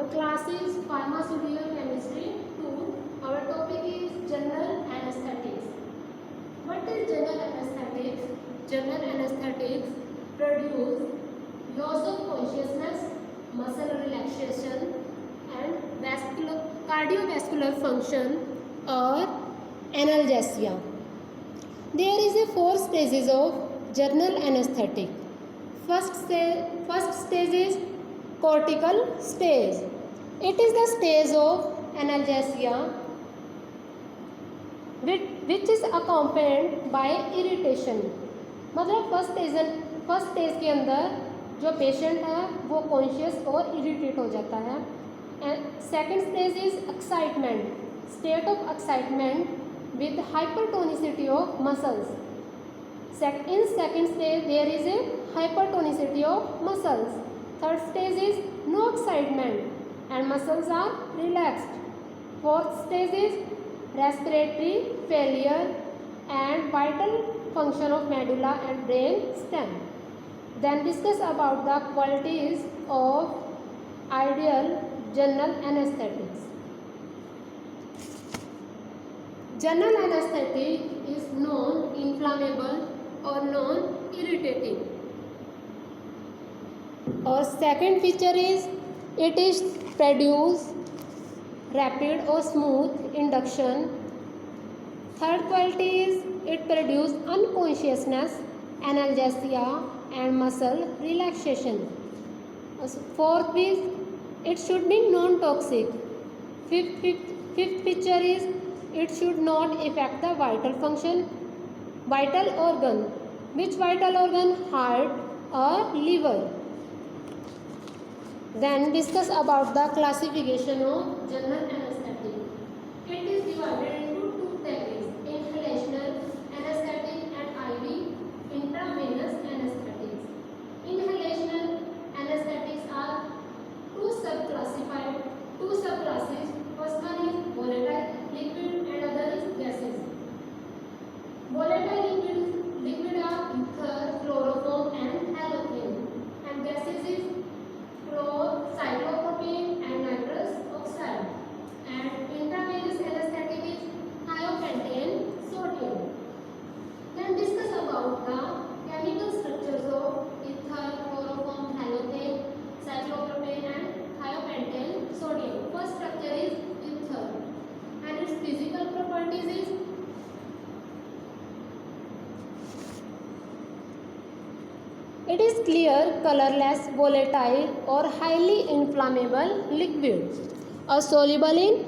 Our class is Pharmaceutical Chemistry 2. Our topic is General Anesthetics. What is general anesthetics? General anesthetics produce loss of consciousness, muscle relaxation, and cardiovascular function or analgesia. There is a 4 stages of general anesthetic. First stage is cortical stage. It is the stage of analgesia which is accompanied by irritation. मतलब first stage के अंदर जो patient है वो conscious और irritate हो जाता है. And second stage is excitement, state of excitement with hypertonicity of muscles. In second stage there is a hypertonicity of muscles. Third stage is no excitement and muscles are relaxed. Fourth stage is respiratory failure and vital function of medulla and brain stem. Then discuss about the qualities of ideal general anesthetics. General anesthetic is non-inflammable or non-irritating. Or second feature is it is produce rapid or smooth induction. Third quality is it produce unconsciousness, analgesia and muscle relaxation. Fourth is it should be non-toxic. Fifth feature is it should not affect the vital function, vital organ. Which vital organ? Heart or liver. Then discuss about the classification of general anesthetic. It is divided into two categories: inhalational anesthetic and IV intravenous anesthetics. Inhalational anesthetics are two subclasses. First one is volatile liquid and other is gases. Volatile liquid are ether, chloroform and halogen, and gases is cyclopropane and nitrous oxide. And intravenous anesthetic is thiopentane sodium. Then discuss about the chemical structures of ether, chloroform, halogen, cyclopropane and thiopentane sodium. First structure is ether and its physical properties is it is clear, colorless, volatile or highly inflammable liquid, or soluble in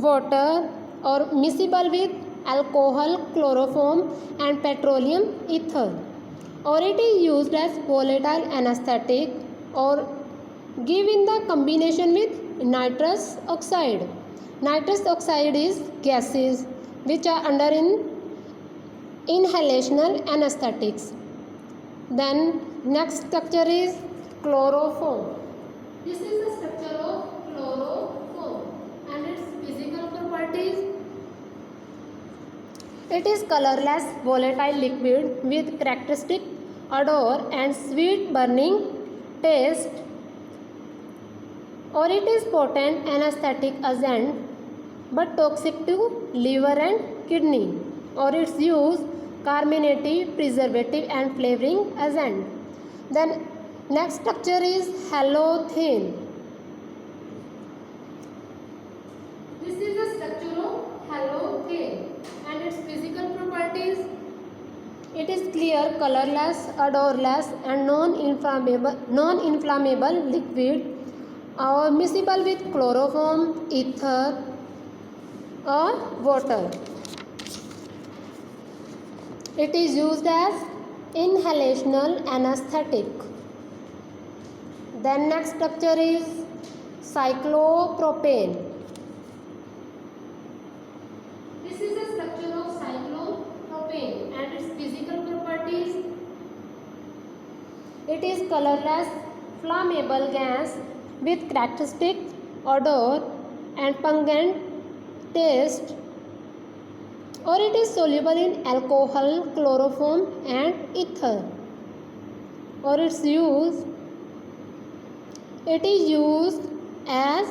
water or miscible with alcohol, chloroform and petroleum ether, or it is used as volatile anesthetic or give in the combination with nitrous oxide. Nitrous oxide is gases which are under in inhalational anesthetics. Then next structure is chloroform. This is the structure of chloroform and its physical properties. It is colorless volatile liquid with characteristic odor and sweet burning taste, or it is potent anesthetic agent but toxic to liver and kidney, or its use carminative, preservative and flavoring agent. Then next structure is halothane. This is the structure of halothane and its physical properties. It is clear, colorless, odorless and non-inflammable liquid or miscible with chloroform, ether or water. It is used as inhalational anesthetic. Then next structure is cyclopropane. This is the structure of cyclopropane and its physical properties. It is colorless, flammable gas with characteristic odor and pungent taste, or it is soluble in alcohol, chloroform and ether, or its use it is used as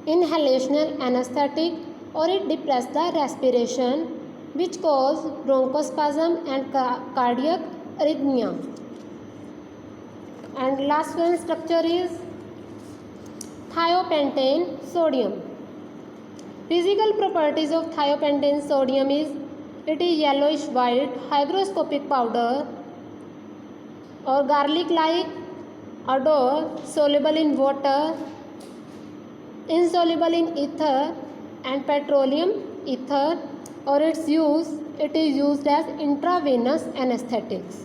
inhalational anesthetic, or it depress the respiration, which cause bronchospasm and cardiac arrhythmia. And last one structure is thiopentane sodium. Physical properties of thiopentane sodium is it is yellowish white hygroscopic powder or garlic like odor, soluble in water, insoluble in ether and petroleum ether, or it is used as intravenous anesthetics.